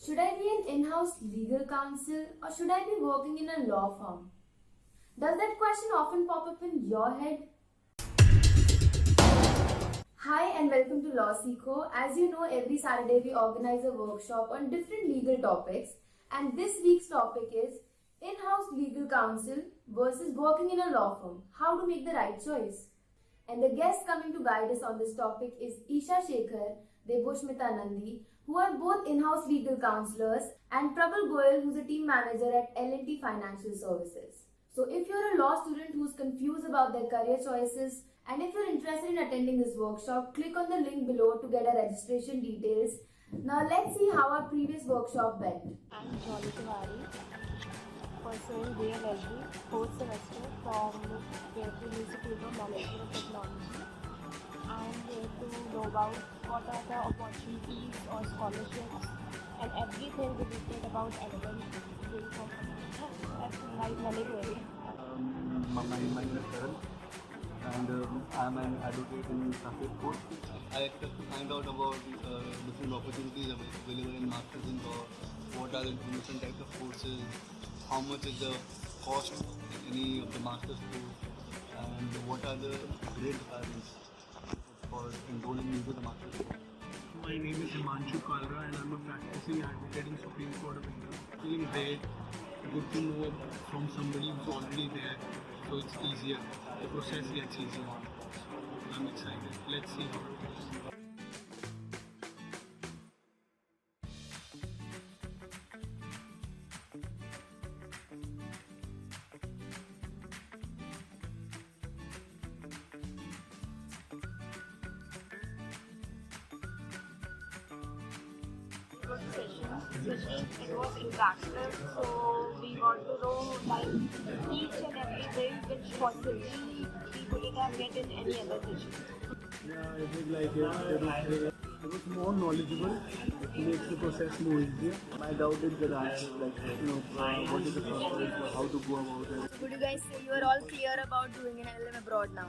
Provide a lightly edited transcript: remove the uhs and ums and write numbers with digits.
Should I be an in-house legal counsel or should I be working in a law firm? Does that question often pop up in your head? Hi and welcome to LawSikho. As you know, every Saturday we organize a workshop on different legal topics, and this week's topic is in-house legal counsel versus working in a law firm. How to make the right choice? And the guests coming to guide us on this topic is Isha Shekhar, Deboshmita Nandi, who are both in-house legal counselors, and Prabal Goyal, who's a team manager at L&T Financial Services. So if you're a law student who's confused about their career choices, and if you're interested in attending this workshop, click on the link below to get our registration details. Now let's see how our previous workshop went. I'm Jolly Tiwari, pursuing BLLB, 4th semester from Fairfield Institute of Management and Technology. I'm here to know about what are the opportunities or scholarships and everything related about LLM. That's right, Nani query. My name is Karan, and I'm an advocate in traffic court. I expect to find out about different opportunities available in masters in law. What are the different types of courses? How much is the cost of any of the master's course? And what are the grade requirements for enrolling into the master's course? My name is Himanshu Kalra and I'm a practicing advocate in Supreme Court of India. Feeling great, good to know from somebody who's already there, so it's easier. The process gets easier. I'm excited. Let's see how it goes. It was interactive, so we got to know like each and every way which possibly we couldn't have get in any other session. Yeah, I think it was more knowledgeable. It makes the process more easier. My doubt is that I have what is the process, how to go about it. Would you guys say you are all clear about doing an LLM abroad now?